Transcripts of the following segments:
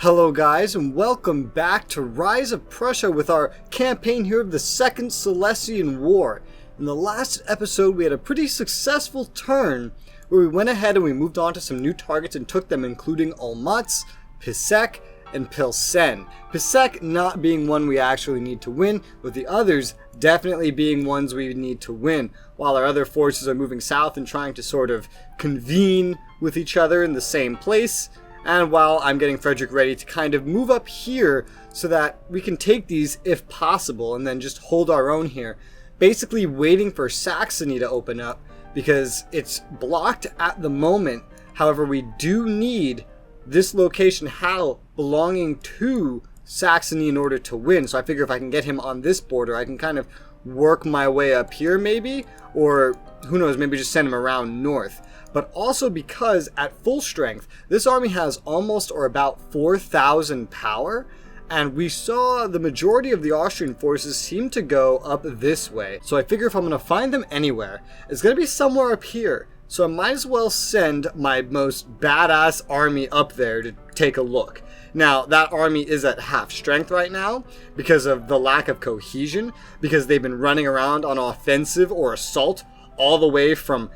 Hello guys, and welcome back to Rise of Prussia with our campaign here of the Second Silesian War. In the last episode we had a pretty successful turn where we went ahead and we moved on to some new targets and took them, including Olmutz, Pisek, and Pilsen. Pisek not being one we actually need to win, with the others definitely being ones we need to win, while our other forces are moving south and trying to sort of convene with each other in the same place. And while I'm getting Frederick ready to kind of move up here so that we can take these if possible and then just hold our own here. Basically waiting for Saxony to open up because it's blocked at the moment. However, we do need this location Hal belonging to Saxony in order to win. So I figure if I can get him on this border, I can kind of work my way up here maybe, or who knows, maybe just send him around north. But also because at full strength, this army has almost or about 4,000 power, and we saw the majority of the Austrian forces seem to go up this way. So I figure if I'm going to find them anywhere, it's going to be somewhere up here. So I might as well send my most badass army up there to take a look. Now, that army is at half strength right now because of the lack of cohesion, because they've been running around on offensive or assault all the way from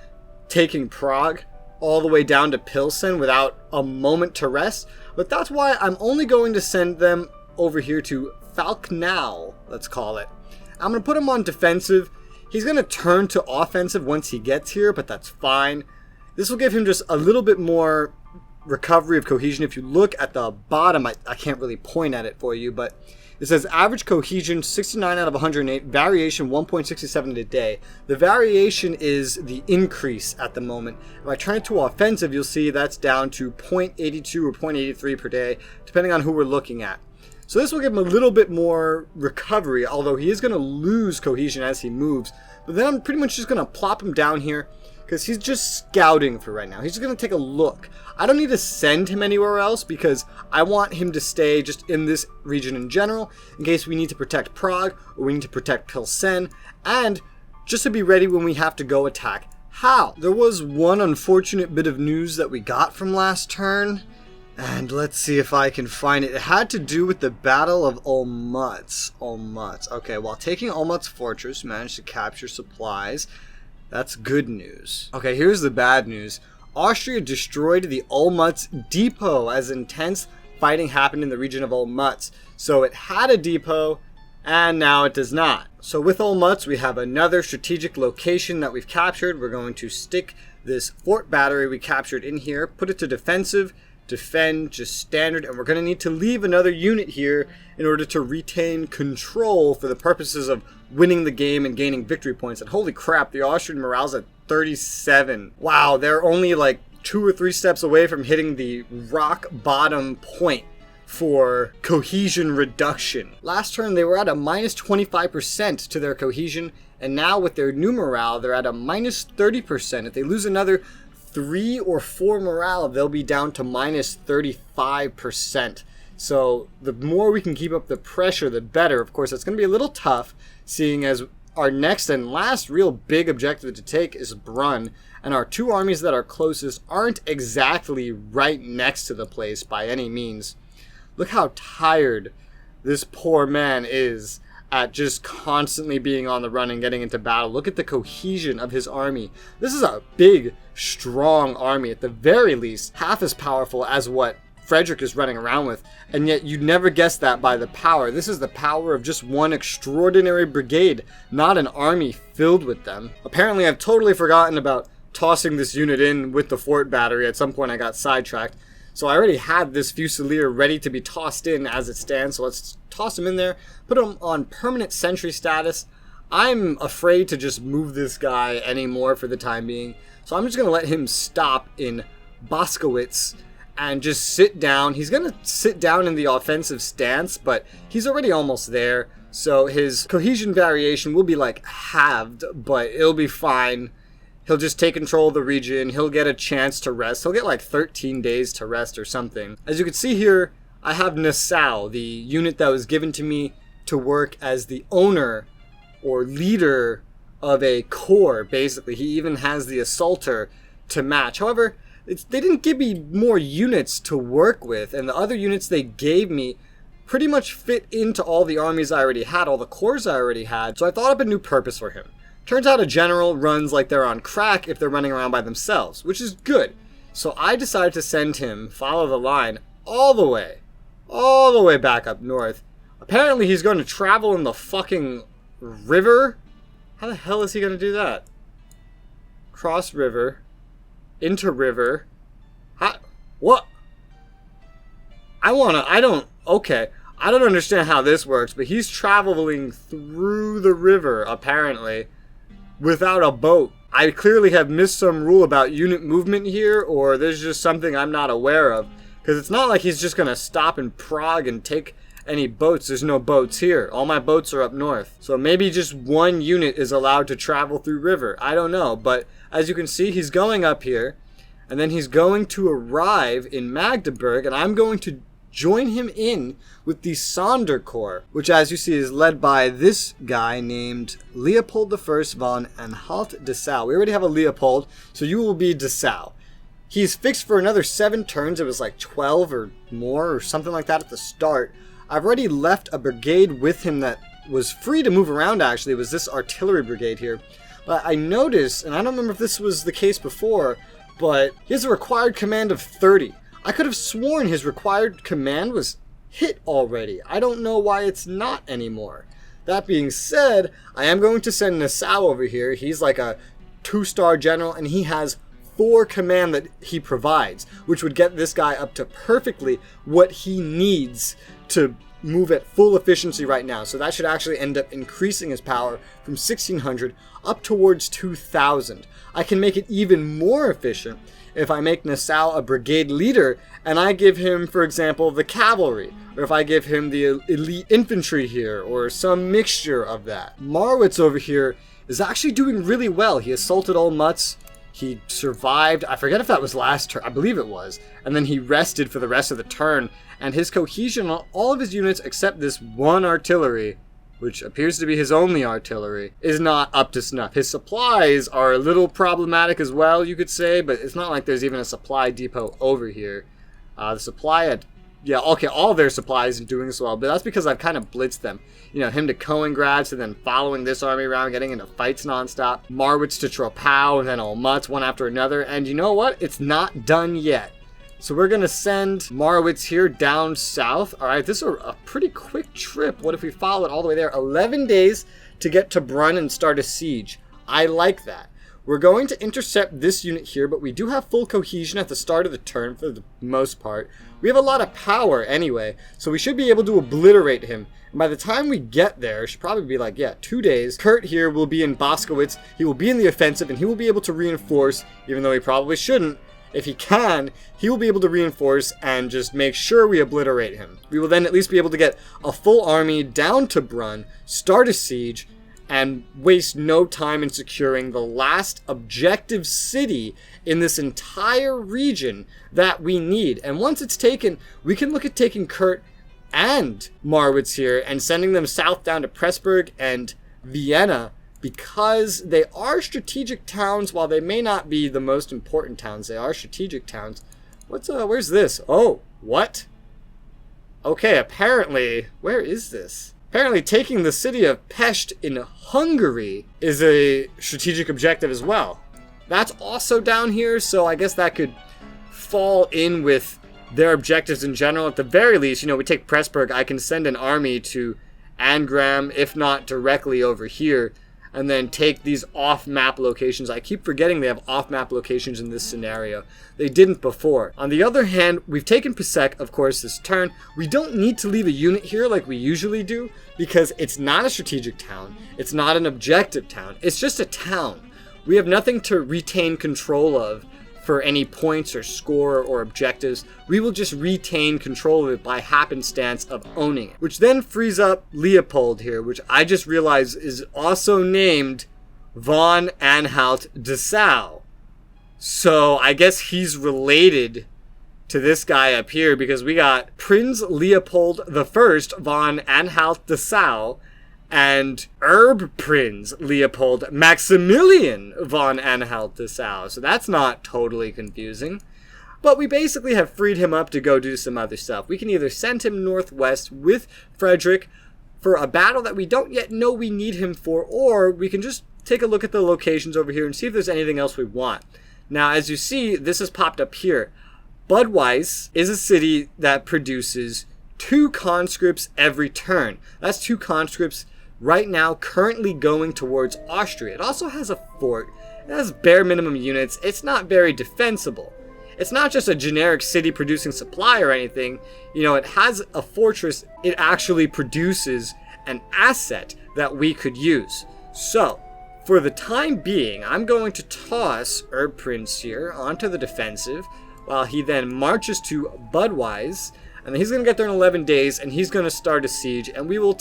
taking Prague all the way down to Pilsen without a moment to rest. But that's why I'm only going to send them over here to Falkenau, let's call it. I'm going to put him on defensive. He's going to turn to offensive once he gets here, but that's fine. This will give him just a little bit more recovery of cohesion. If you look at the bottom, I can't really point at it for you, but it says average cohesion 69 out of 108, variation 1.67 a day. The variation is the increase at the moment. If I turn it to offensive, you'll see that's down to 0.82 or 0.83 per day, depending on who we're looking at. So this will give him a little bit more recovery, although he is going to lose cohesion as he moves. But then I'm pretty much just going to plop him down here because he's just scouting for right now. He's just going to take a look. I don't need to send him anywhere else because I want him to stay just in this region in general in case we need to protect Prague or we need to protect Pilsen, and just to be ready when we have to go attack Hal. There was one unfortunate bit of news that we got from last turn, and let's see if I can find it. It had to do with the Battle of Olmutz. Okay, while taking Olmutz Fortress, we managed to capture supplies. That's good news. Okay, here's the bad news. Austria destroyed the Olmutz depot as intense fighting happened in the region of Olmutz. So it had a depot, and now it does not. So with Olmutz, we have another strategic location that we've captured. We're going to stick this fort battery we captured in here, put it to defensive, defend, just standard, and we're going to need to leave another unit here in order to retain control for the purposes of winning the game and gaining victory points. And holy crap, the Austrian morale's at 37. Wow, they're only like 2 or 3 steps away from hitting the rock bottom point for cohesion reduction. Last turn they were at a minus 25% to their cohesion, and now with their new morale they're at a minus 30%. If they lose another 3 or 4 morale, they'll be down to minus 35%. So the more we can keep up the pressure, the better. Of course, it's going to be a little tough, seeing as our next and last real big objective to take is Brunn, and our 2 armies that are closest aren't exactly right next to the place by any means. Look how tired this poor man is at just constantly being on the run and getting into battle. Look at the cohesion of his army. This is a big, strong army, at the very least half as powerful as what Frederick is running around with, and yet you'd never guess that by the power. This is the power of just one extraordinary brigade, not an army filled with them. Apparently I've totally forgotten about tossing this unit in with the fort battery. At some point I got sidetracked. So I already had this Fusilier ready to be tossed in as it stands, so let's toss him in there, put him on permanent sentry status. I'm afraid to just move this guy anymore for the time being, so I'm just going to let him stop in Boskowitz and just sit down. He's going to sit down in the offensive stance, but he's already almost there, so his cohesion variation will be like halved, but it'll be fine. He'll just take control of the region. He'll get a chance to rest. He'll get like 13 days to rest or something. As you can see here, I have Nassau, the unit that was given to me to work as the owner or leader of a corps, basically. He even has the assaulter to match. However, they didn't give me more units to work with, and the other units they gave me pretty much fit into all the armies I already had, all the corps I already had, so I thought up a new purpose for him. Turns out a general runs like they're on crack if they're running around by themselves, which is good. So I decided to send him, follow the line, all the way back up north. Apparently he's going to travel in the fucking river. How the hell is he going to do that? Cross river. Into river. What? Okay. I don't understand how this works, but he's traveling through the river, apparently, without a boat. I clearly have missed some rule about unit movement here, or there's just something I'm not aware of. Because it's not like he's just going to stop in Prague and take any boats. There's no boats here. All my boats are up north. So maybe just one unit is allowed to travel through river. I don't know. But as you can see, he's going up here. And then he's going to arrive in Magdeburg. And I'm going to join him in with the Sonder Corps, which as you see is led by this guy named Leopold I von Anhalt-Dessau. We already have a Leopold, so you will be Dessau. He's fixed for another 7 turns. It was like 12 or more or something like that at the start. I've already left a brigade with him that was free to move around, actually. It was this artillery brigade here. But I noticed, and I don't remember if this was the case before, but he has a required command of 30. I could have sworn his required command was hit already. I don't know why it's not anymore. That being said, I am going to send Nassau over here. He's like a 2-star general, and he has 4 command that he provides, which would get this guy up to perfectly what he needs to move at full efficiency right now. So that should actually end up increasing his power from 1600 up towards 2000. I can make it even more efficient if I make Nassau a brigade leader and I give him, for example, the cavalry, or if I give him the elite infantry here, or some mixture of that. Marwitz over here is actually doing really well. He assaulted Olmutz. He survived. I forget if that was last turn. I believe it was. And then he rested for the rest of the turn. And his cohesion on all of his units except this one artillery, which appears to be his only artillery, is not up to snuff. His supplies are a little problematic as well, you could say, but it's not like there's even a supply depot over here. The supply at... Yeah, okay, all their supplies are doing as well, but that's because I've kind of blitzed them. You know, him to Konglomerat, and then following this army around, getting into fights nonstop. Marwitz to Troppau, and then Olmutz, one after another. And you know what? It's not done yet. So we're going to send Marwitz here down south. All right, this is a pretty quick trip. What if we follow it all the way there? 11 days to get to Brunn and start a siege. I like that. We're going to intercept this unit here, but we do have full cohesion at the start of the turn for the most part. We have a lot of power anyway, so we should be able to obliterate him. And by the time we get there, it should probably be like, 2 days. Kurt here will be in Boskowitz. He will be in the offensive, and he will be able to reinforce, even though he probably shouldn't. If he can, he will be able to reinforce and just make sure we obliterate him. We will then at least be able to get a full army down to Brunn, start a siege, and waste no time in securing the last objective city in this entire region that we need. And once it's taken, we can look at taking Kurt and Marwitz here and sending them south down to Pressburg and Vienna, because they are strategic towns. While they may not be the most important towns, they are strategic towns. Where's this? Oh, what? Okay, apparently, where is this? Apparently taking the city of Pest in Hungary is a strategic objective as well. That's also down here, so I guess that could fall in with their objectives in general. At the very least, we take Pressburg. I can send an army to Angram, if not directly over here, and then take these off-map locations. I keep forgetting they have off-map locations in this scenario. They didn't before. On the other hand, we've taken Pisek, of course, this turn. We don't need to leave a unit here like we usually do, because it's not a strategic town. It's not an objective town. It's just a town. We have nothing to retain control of for any points or score or objectives. We will just retain control of it by happenstance of owning it. Which then frees up Leopold here, which I just realized is also named von Anhalt-Dessau. So I guess he's related to this guy up here, because we got Prince Leopold I von Anhalt-Dessau and Erbprinz Leopold Maximilian von Anhalt-Dessau. So that's not totally confusing. But we basically have freed him up to go do some other stuff. We can either send him northwest with Frederick for a battle that we don't yet know we need him for, or we can just take a look at the locations over here and see if there's anything else we want. Now, as you see, this has popped up here. Budweis is a city that produces 2 conscripts every turn. That's 2 conscripts right now currently going towards Austria. It also has a fort. It has bare minimum units. It's not very defensible. It's not just a generic city producing supply or anything. You know, it has a fortress. It actually produces an asset that we could use. So, for the time being, I'm going to toss Prince here onto the defensive while he then marches to Budweis, and then he's going to get there in 11 days, and he's going to start a siege, and we'll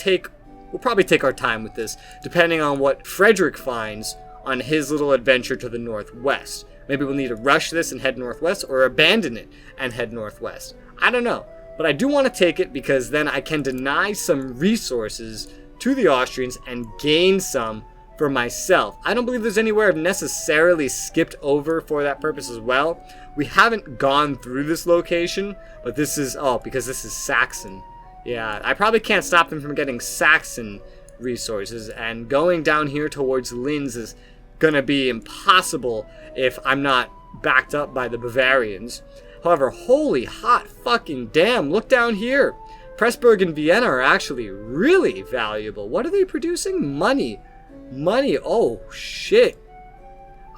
probably take our time with this, depending on what Frederick finds on his little adventure to the northwest. Maybe we'll need to rush this and head northwest, or abandon it and head northwest. I don't know, but I do want to take it because then I can deny some resources to the Austrians and gain some for myself. I don't believe there's anywhere I've necessarily skipped over for that purpose as well. We haven't gone through this location, but this is, because this is Saxon. Yeah, I probably can't stop them from getting Saxon resources, and going down here towards Linz is gonna be impossible if I'm not backed up by the Bavarians. However, holy hot fucking damn, look down here. Pressburg and Vienna are actually really valuable. What are they producing? Money. Money, oh shit.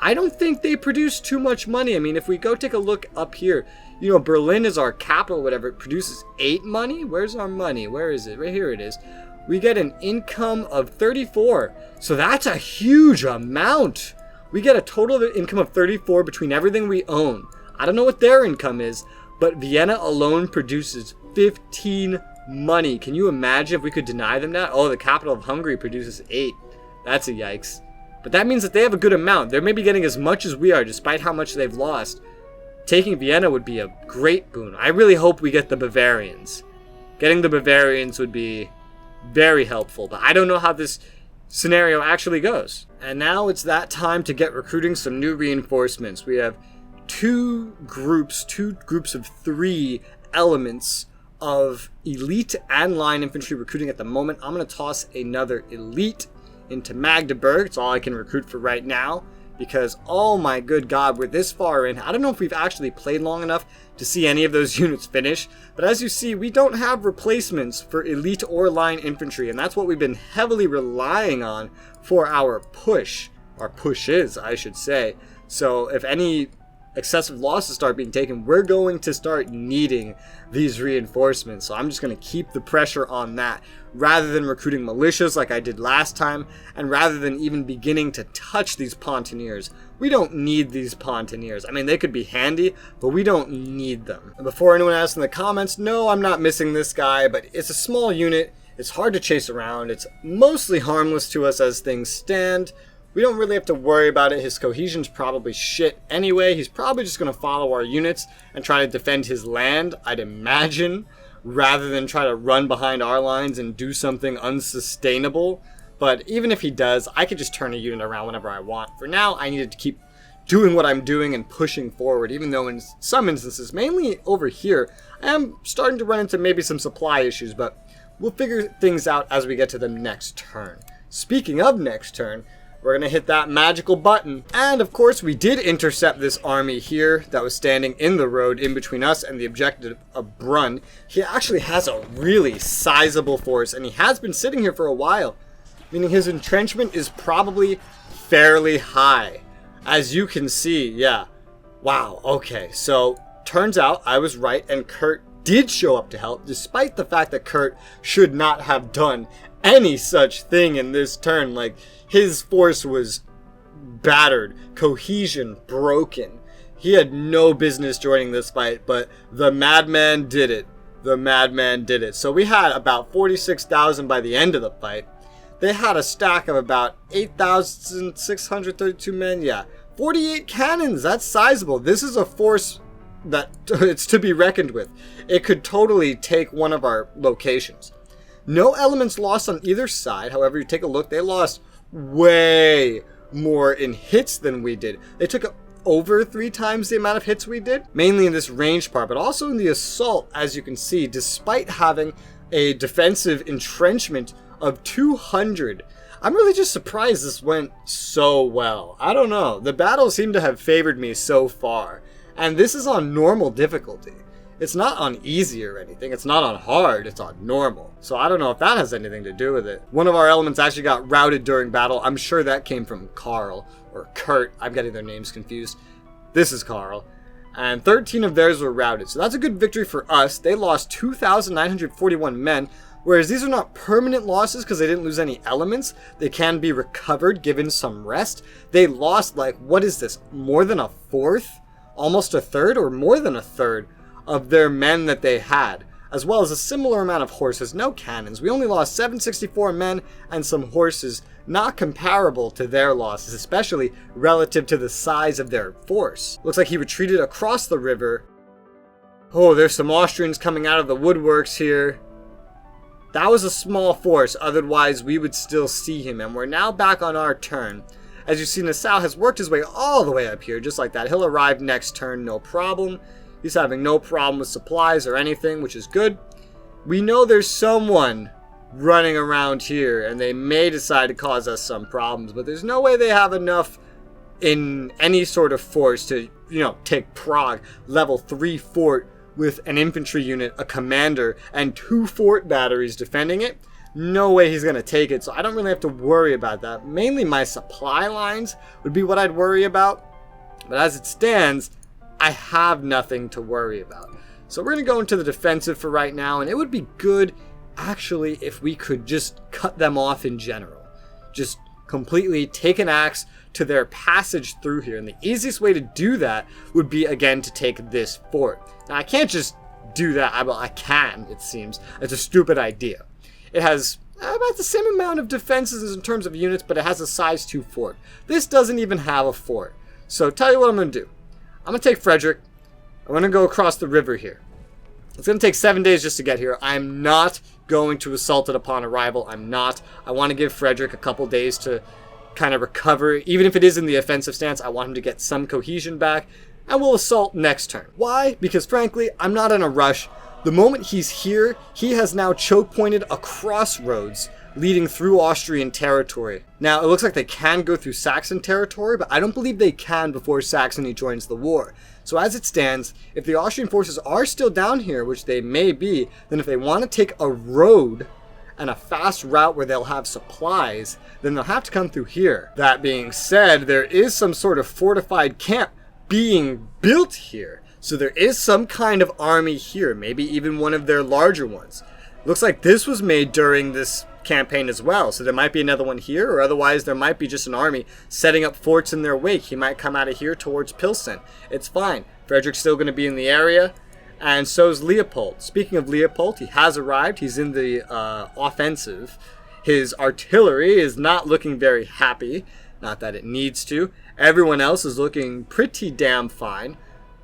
I don't think they produce too much money. I mean, if we go take a look up here, you know, Berlin is our capital, whatever. It produces 8 money. Where's our money? Where is it? Right here it is. We get an income of 34. So that's a huge amount. We get a total income of 34 between everything we own. I don't know what their income is, but Vienna alone produces 15 money. Can you imagine if we could deny them that? Oh, the capital of Hungary produces 8. That's a yikes. But that means that they have a good amount. They're maybe getting as much as we are, despite how much they've lost. Taking Vienna would be a great boon. I really hope we get the Bavarians. Getting the Bavarians would be very helpful, but I don't know how this scenario actually goes. And now it's that time to get recruiting some new reinforcements. We have two groups of 3 elements of elite and line infantry recruiting at the moment. I'm going to toss another elite into Magdeburg. It's all I can recruit for right now, because oh my good god, we're this far in. I don't know if we've actually played long enough to see any of those units finish, but as you see, we don't have replacements for elite or line infantry, and that's what we've been heavily relying on for our pushes, I should say. So if any excessive losses start being taken, we're going to start needing these reinforcements. So I'm just going to keep the pressure on that, rather than recruiting militias like I did last time, and rather than even beginning to touch these pontooniers. We don't need these pontooniers. I mean, they could be handy, but we don't need them. And before anyone asks in the comments, no, I'm not missing this guy, but it's a small unit. It's hard to chase around. It's mostly harmless to us as things stand. We don't really have to worry about it. His cohesion's probably shit anyway. He's probably just going to follow our units and try to defend his land, I'd imagine, rather than try to run behind our lines and do something unsustainable. But even if he does, I could just turn a unit around whenever I want. For now, I needed to keep doing what I'm doing and pushing forward, even though in some instances, mainly over here, I am starting to run into maybe some supply issues, but we'll figure things out as we get to the next turn. Speaking of next turn, we're going to hit that magical button. And of course, we did intercept this army here that was standing in the road in between us and the objective of Brunn. He actually has a really sizable force, and he has been sitting here for a while, meaning his entrenchment is probably fairly high. As you can see, yeah. Wow, okay. So, turns out I was right, and Kurt did show up to help, despite the fact that Kurt should not have done any such thing in this turn. Like, his force was battered, cohesion broken. He had no business joining this fight, but the madman did it. The madman did it. So we had about 46,000 by the end of the fight. They had a stack of about 8,632 men. Yeah, 48 cannons. That's sizable. This is a force that it's to be reckoned with. It could totally take one of our locations. No elements lost on either side. However, you take a look, they lost way more in hits than we did. They took over 3 times the amount of hits we did, mainly in this range part, but also in the assault, as you can see, despite having a defensive entrenchment of 200. I'm really just surprised this went so well. I don't know. The battles seem to have favored me so far. And this is on normal difficulty. It's not on easy or anything. It's not on hard. It's on normal. So I don't know if that has anything to do with it. One of our elements actually got routed during battle. I'm sure that came from Carl or Kurt. I'm getting their names confused. This is Carl. And 13 of theirs were routed. So that's a good victory for us. They lost 2,941 men. Whereas these are not permanent losses because they didn't lose any elements. They can be recovered given some rest. They lost, like, what is this? More than a fourth? Almost a third or more than a third of their men that they had. As well as a similar amount of horses. No cannons. We only lost 764 men and some horses. Not comparable to their losses, especially relative to the size of their force. Looks like he retreated across the river. Oh, there's some Austrians coming out of the woodworks here. That was a small force, otherwise we would still see him, and we're now back on our turn. As you see, Nassau has worked his way all the way up here, just like that. He'll arrive next turn, no problem. He's having no problem with supplies or anything, which is good. We know there's someone running around here, and they may decide to cause us some problems, but there's no way they have enough in any sort of force to, take Prague, level 3 fort, with an infantry unit, a commander, and 2 fort batteries defending it. No way he's going to take it, so I don't really have to worry about that. Mainly my supply lines would be what I'd worry about. But as it stands, I have nothing to worry about. So we're going to go into the defensive for right now, and it would be good, actually, if we could just cut them off in general. Just completely take an axe to their passage through here. And the easiest way to do that would be, again, to take this fort. Now, I can't just do that. Well, I can, it seems. It's a stupid idea. It has about the same amount of defenses in terms of units, but it has a size 2 fort. This doesn't even have a fort. So, tell you what I'm going to do. I'm going to take Frederick. I'm going to go across the river here. It's going to take 7 days just to get here. I'm not going to assault it upon arrival. I'm not. I want to give Frederick a couple days to kind of recover. Even if it is in the offensive stance, I want him to get some cohesion back. And we'll assault next turn. Why? Because frankly, I'm not in a rush. The moment he's here, he has now choke pointed a crossroads leading through Austrian territory. Now, it looks like they can go through Saxon territory, but I don't believe they can before Saxony joins the war. So as it stands, if the Austrian forces are still down here, which they may be, then if they want to take a road and a fast route where they'll have supplies, then they'll have to come through here. That being said, there is some sort of fortified camp being built here. So there is some kind of army here, maybe even one of their larger ones. Looks like this was made during this campaign as well, so there might be another one here, or otherwise there might be just an army setting up forts in their wake. He might come out of here towards Pilsen. It's fine. Frederick's still going to be in the area, and so's Leopold. Speaking of Leopold, he has arrived. He's in the offensive. His artillery is not looking very happy. Not that it needs to. Everyone else is looking pretty damn fine.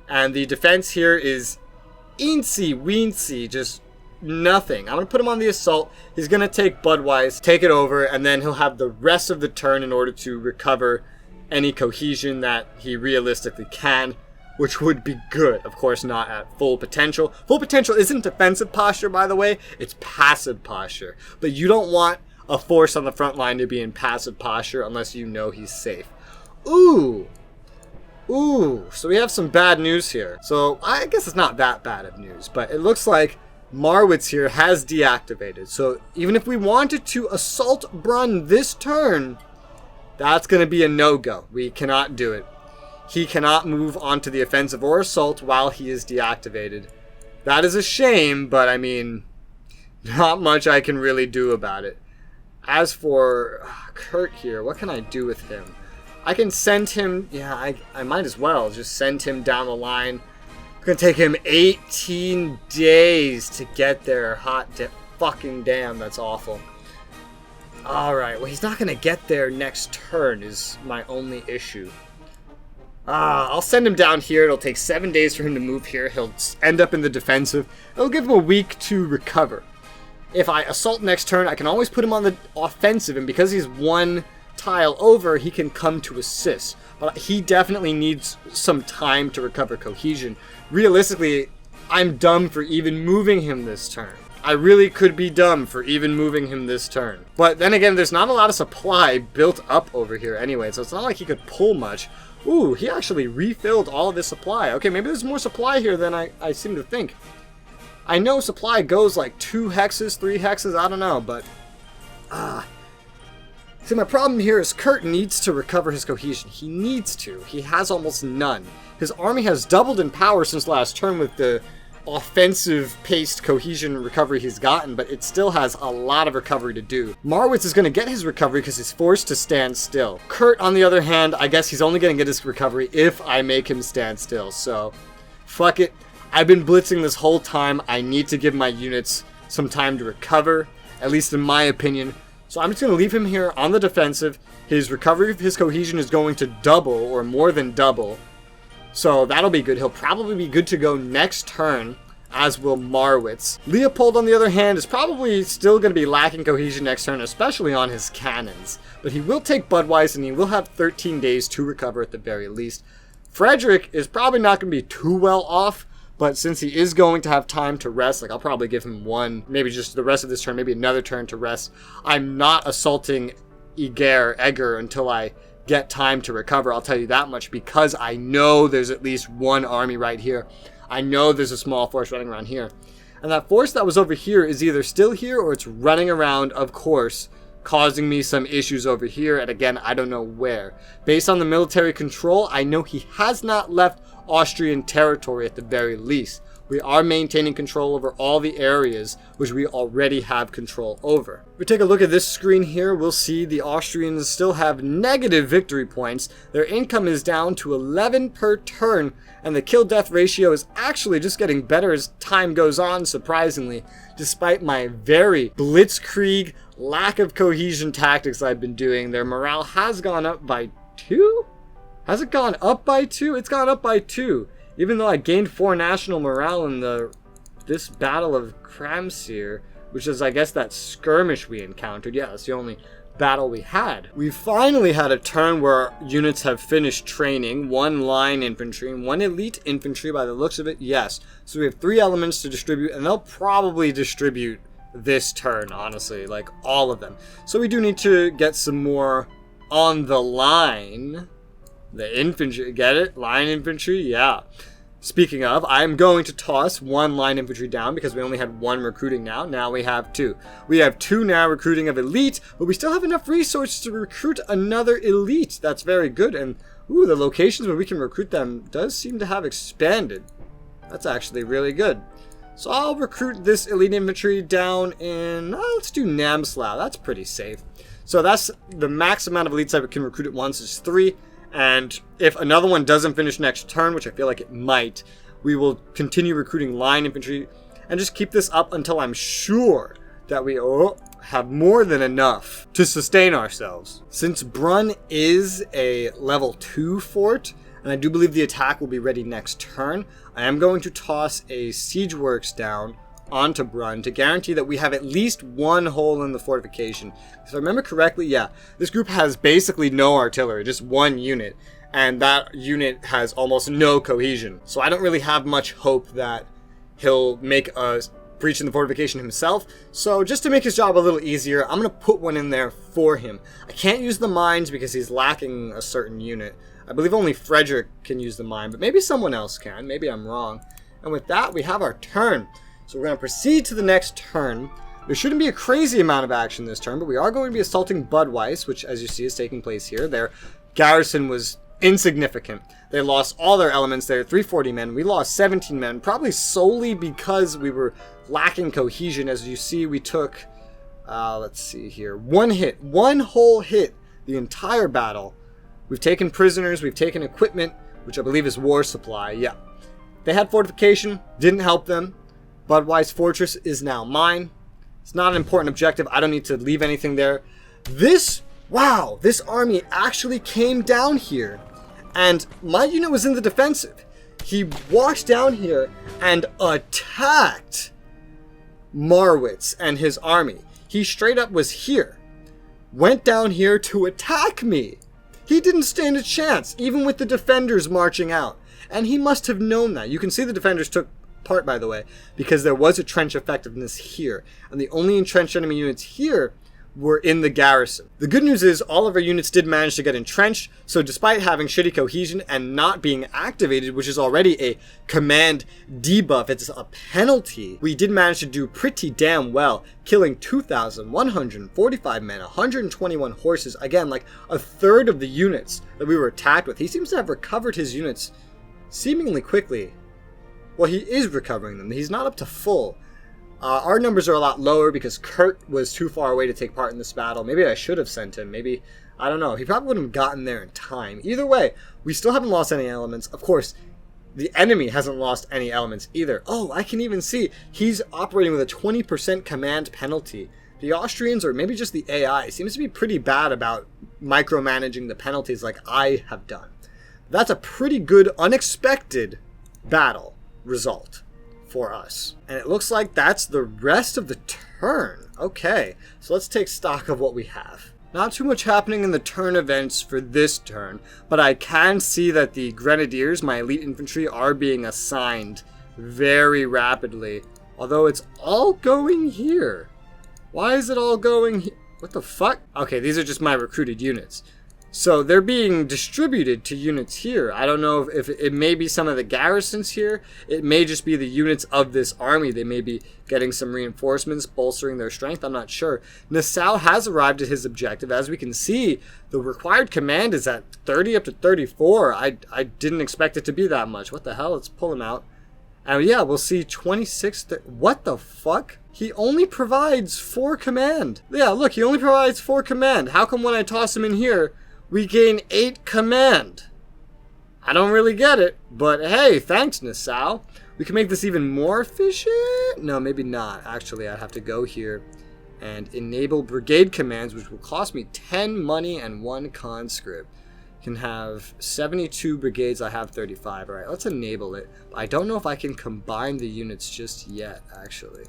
And the defense here is eensy-weensy, just nothing. I'm going to put him on the assault. He's going to take Budweis, take it over, and then he'll have the rest of the turn in order to recover any cohesion that he realistically can, which would be good. Of course, not at full potential. Full potential isn't defensive posture, by the way. It's passive posture. But you don't want a force on the front line to be in passive posture unless you know he's safe. Ooh, so we have some bad news here. So I guess it's not that bad of news, but it looks like Marwitz here has deactivated. So even if we wanted to assault Brunn this turn, that's going to be a no-go. We cannot do it. He cannot move onto the offensive or assault while he is deactivated. That is a shame, but I mean, not much I can really do about it. As for Kurt here, what can I do with him? I can send him, I might as well just send him down the line. It's going to take him 18 days to get there. Fucking damn, that's awful. Alright, well he's not going to get there next turn is my only issue. I'll send him down here. It'll take 7 days for him to move here. He'll end up in the defensive. It'll give him a week to recover. If I assault next turn, I can always put him on the offensive, and because he's one tile over, he can come to assist. But he definitely needs some time to recover cohesion. Realistically, I'm dumb for even moving him this turn. I really could be dumb for even moving him this turn. But then again, there's not a lot of supply built up over here anyway, so it's not like he could pull much. Ooh, he actually refilled all of his supply. Okay, maybe there's more supply here than I seem to think. I know supply goes like 2 hexes, 3 hexes, I don't know, but... See, my problem here is Kurt needs to recover his cohesion. He needs to. He has almost none. His army has doubled in power since last turn with the offensive-paced cohesion recovery he's gotten, but it still has a lot of recovery to do. Marwitz is going to get his recovery because he's forced to stand still. Kurt, on the other hand, I guess he's only going to get his recovery if I make him stand still, so fuck it. I've been blitzing this whole time. I need to give my units some time to recover, at least in my opinion. So I'm just going to leave him here on the defensive. His recovery of his cohesion is going to double, or more than double. So that'll be good. He'll probably be good to go next turn, as will Marwitz. Leopold, on the other hand, is probably still going to be lacking cohesion next turn, especially on his cannons. But he will take Budweis, and he will have 13 days to recover at the very least. Frederick is probably not going to be too well off, but since he is going to have time to rest, like I'll probably give him one, maybe just the rest of this turn, maybe another turn to rest. I'm not assaulting Egger until I get time to recover, I'll tell you that much, because I know there's at least one army right here. I know there's a small force running around here. And that force that was over here is either still here or it's running around, of course, causing me some issues over here, and again, I don't know where. Based on the military control, I know he has not left Austrian territory at the very least. We are maintaining control over all the areas which we already have control over. If we take a look at this screen here, we'll see the Austrians still have negative victory points. Their income is down to 11 per turn, and the kill-death ratio is actually just getting better as time goes on, surprisingly, despite my very blitzkrieg, lack of cohesion tactics I've been doing. Their morale has gone up by 2? Has it gone up by 2? It's gone up by 2. Even though I gained 4 national morale in this Battle of Kramsir, which is, I guess, that skirmish we encountered. Yeah, that's the only battle we had. We finally had a turn where units have finished training. 1 line infantry and 1 elite infantry by the looks of it, yes. So we have 3 elements to distribute, and they'll probably distribute this turn, honestly, like all of them. So we do need to get some more on the line. The infantry, get it? Line infantry, yeah. Speaking of, I'm going to toss 1 line infantry down because we only had 1 recruiting now. Now we have 2. We have 2 now recruiting of elite, but we still have enough resources to recruit another elite. That's very good. And, ooh, the locations where we can recruit them does seem to have expanded. That's actually really good. So I'll recruit this elite infantry down in, let's do Namslav. That's pretty safe. So that's the max amount of elites I can recruit at once is 3. And if another one doesn't finish next turn, which I feel like it might, we will continue recruiting line infantry and just keep this up until I'm sure that we have more than enough to sustain ourselves. Since Brunn is a level 2 fort, and I do believe the attack will be ready next turn, I am going to toss a siege works down onto Brunn to guarantee that we have at least 1 hole in the fortification. If I remember correctly, yeah, this group has basically no artillery, just 1 unit, and that unit has almost no cohesion. So I don't really have much hope that he'll make a breach in the fortification himself. So just to make his job a little easier, I'm going to put 1 in there for him. I can't use the mines because he's lacking a certain unit. I believe only Frederick can use the mine, but maybe someone else can. Maybe I'm wrong. And with that, we have our turn. So we're going to proceed to the next turn. There shouldn't be a crazy amount of action this turn, but we are going to be assaulting Budweis, which, as you see, is taking place here. Their garrison was insignificant. They lost all their elements. They had 340 men. We lost 17 men, probably solely because we were lacking cohesion. As you see, we took, let's see here, 1 hit, 1 whole hit the entire battle. We've taken prisoners. We've taken equipment, which I believe is war supply. Yeah. They had fortification. Didn't help them. Budweis Fortress is now mine. It's not an important objective. I don't need to leave anything there. Wow, this army actually came down here. And my unit was in the defensive. He walked down here and attacked Marwitz and his army. He straight up was here. went down here to attack me. He didn't stand a chance, even with the defenders marching out. And he must have known that. You can see the defenders took part, by the way, because there was a trench effectiveness here. And the only entrenched enemy units here were in the garrison. The good news is all of our units did manage to get entrenched, so despite having shitty cohesion and not being activated, which is already a command debuff, it's a penalty, we did manage to do pretty damn well, killing 2,145 men, 121 horses, again, like a third of the units that we were attacked with. He seems to have recovered his units seemingly quickly. Well, he is recovering them. He's not up to full. Our numbers are a lot lower because Kurt was too far away to take part in this battle. Maybe I should have sent him. Maybe, I don't know. He probably wouldn't have gotten there in time. Either way, we still haven't lost any elements. Of course, the enemy hasn't lost any elements either. Oh, I can even see he's operating with a 20% command penalty. The Austrians, or maybe just the AI, seems to be pretty bad about micromanaging the penalties like I have done. That's a pretty good, unexpected battle result for us. And it looks like that's the rest of the turn. Okay, so let's take stock of what we have. Not too much happening in the turn events for this turn, but I can see that the Grenadiers, my elite infantry, are being assigned very rapidly. Although it's all going here. Why is it all going here? What the fuck? Okay, these are just my recruited units. So they're being distributed to units here. I don't know if it may be some of the garrisons here. It may just be the units of this army. They may be getting some reinforcements, bolstering their strength. I'm not sure. Nassau has arrived at his objective. As we can see, the required command is at 30 up to 34. I didn't expect it to be that much. What the hell? Let's pull him out. And yeah, we'll see 26. What the fuck? He only provides 4 command. Yeah, look, he only provides 4 command. How come when I toss him in here, we gain 8 command? I don't really get it, but hey, thanks, Nassau. We can make this even more efficient? No, maybe not. Actually, I have to go here and enable brigade commands, which will cost me 10 money and 1 conscript. Can have 72 brigades. I have 35. All right, let's enable it. I don't know if I can combine the units just yet, actually.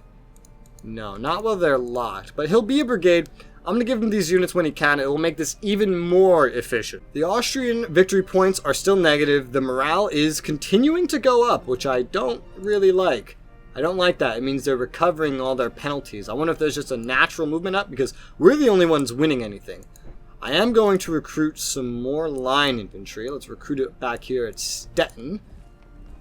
No, not while they're locked, but he'll be a brigade. I'm going to give him these units when he can. It will make this even more efficient. The Austrian victory points are still negative. The morale is continuing to go up, which I don't really like. I don't like that. It means they're recovering all their penalties. I wonder if there's just a natural movement up because we're the only ones winning anything. I am going to recruit some more line infantry. Let's recruit it back here at Stettin,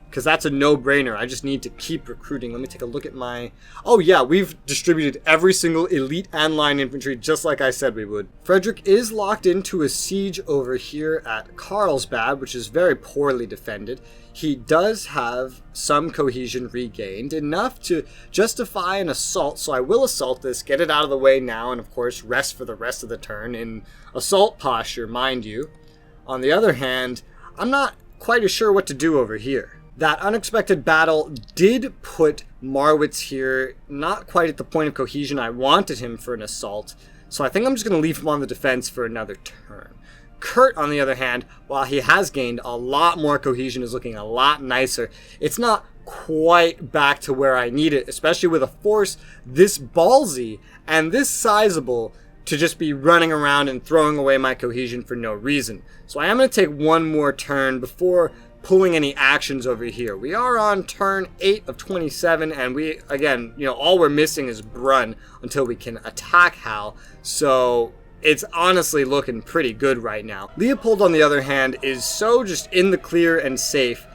because that's a no-brainer. I just need to keep recruiting. Let me take a look at my... Oh yeah, we've distributed every single elite and line infantry just like I said we would. Frederick is locked into a siege over here at Carlsbad, which is very poorly defended. He does have some cohesion regained, enough to justify an assault, so I will assault this, get it out of the way now, and of course rest for the rest of the turn in assault posture, mind you. On the other hand, I'm not quite as sure what to do over here. That unexpected battle did put Marwitz here not quite at the point of cohesion I wanted him for an assault, so I think I'm just going to leave him on the defense for another turn. Kurt, on the other hand, while he has gained a lot more cohesion, is looking a lot nicer. It's not quite back to where I need it, especially with a force this ballsy and this sizable to just be running around and throwing away my cohesion for no reason. So I am going to take one more turn before pulling any actions over here. We are on turn 8 of 27, and we, again, all we're missing is Brunn until we can attack Hal, so it's honestly looking pretty good right now. Leopold, on the other hand, is so just in the clear and safe,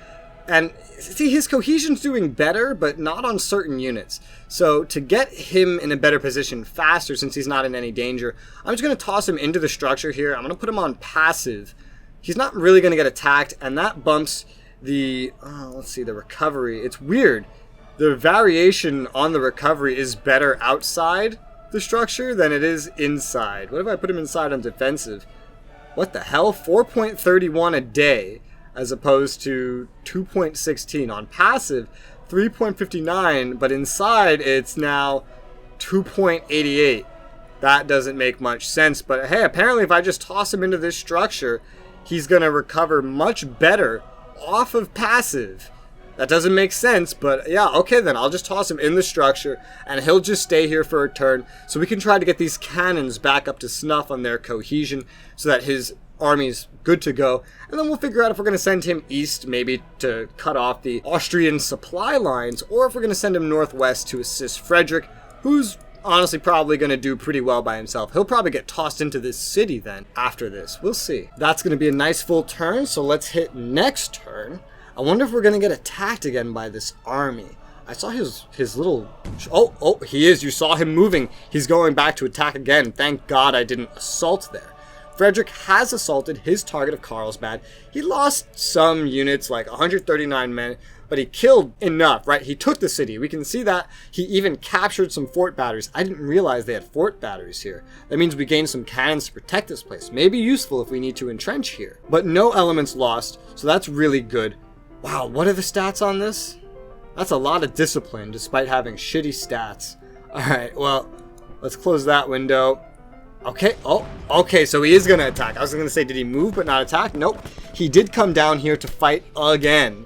and see, his cohesion's doing better, but not on certain units. So to get him in a better position faster, since he's not in any danger, I'm just going to toss him into the structure here. I'm going to put him on passive. He's not really going to get attacked, and that bumps the, let's see, the recovery. It's weird. The variation on the recovery is better outside the structure than it is inside. What if I put him inside on defensive? What the hell? 4.31 a day as opposed to 2.16. On passive, 3.59, but inside it's now 2.88. That doesn't make much sense, but hey, apparently if I just toss him into this structure, he's going to recover much better off of passive That doesn't make sense, but yeah, okay then. I'll just toss him in the structure, and he'll just stay here for a turn, so we can try to get these cannons back up to snuff on their cohesion, so that his army's good to go. And then we'll figure out if we're going to send him east, maybe to cut off the Austrian supply lines, or if we're going to send him northwest to assist Frederick, who's honestly probably going to do pretty well by himself. He'll probably get tossed into this city then after this. We'll see. That's going to be a nice full turn, so let's hit next turn. I wonder if we're going to get attacked again by this army. I saw his little... Oh, he is. You saw him moving. He's going back to attack again. Thank God I didn't assault there. Frederick has assaulted his target of Carlsbad. He lost some units, like 139 men, but he killed enough, right? He took the city. We can see that. He even captured some fort batteries. I didn't realize they had fort batteries here. That means we gained some cannons to protect this place. Maybe useful if we need to entrench here. But no elements lost, so that's really good. Wow, what are the stats on this? That's a lot of discipline, despite having shitty stats. Alright, well, let's close that window. Okay, okay, so he is going to attack. I was going to say, did he move but not attack? Nope. He did come down here to fight again.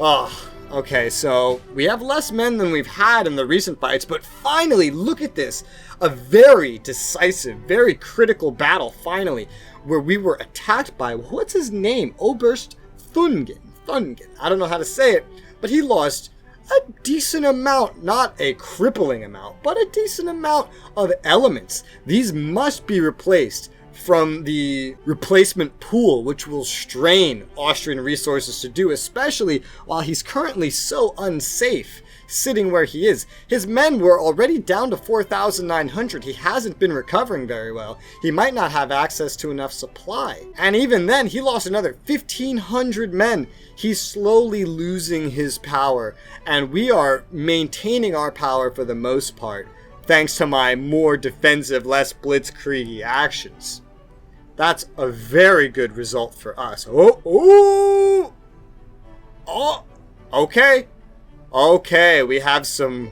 Oh, okay, so we have less men than we've had in the recent fights, but finally, look at this. A very decisive, very critical battle, finally, where we were attacked by, what's his name? Oberst Thungen. I don't know how to say it, but he lost a decent amount, not a crippling amount, but a decent amount of elements. These must be replaced from the replacement pool, which will strain Austrian resources to do, especially while he's currently so unsafe sitting where he is. His men were already down to 4,900. He hasn't been recovering very well. He might not have access to enough supply. And even then, he lost another 1,500 men. He's slowly losing his power, and we are maintaining our power for the most part, thanks to my more defensive, less blitzkrieg actions. That's a very good result for us. Okay, we have some...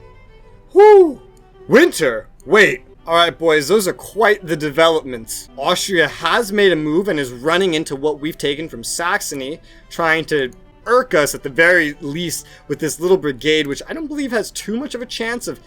Winter! Wait. Alright, boys, those are quite the developments. Austria has made a move and is running into what we've taken from Saxony, trying to irk us at the very least with this little brigade, which I don't believe has too much of a chance of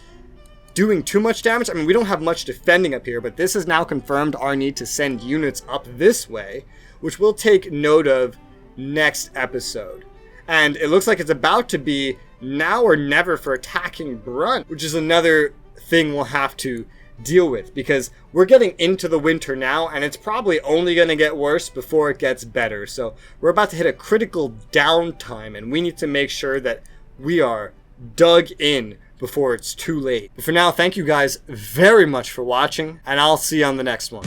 doing too much damage. I mean, we don't have much defending up here, but this has now confirmed our need to send units up this way, which we'll take note of next episode. And it looks like it's about to be now or never for attacking Brunn, which is another thing we'll have to deal with, because we're getting into the winter now, and it's probably only going to get worse before it gets better. So we're about to hit a critical downtime, and we need to make sure that we are dug in before it's too late. But for now, thank you guys very much for watching, and I'll see you on the next one.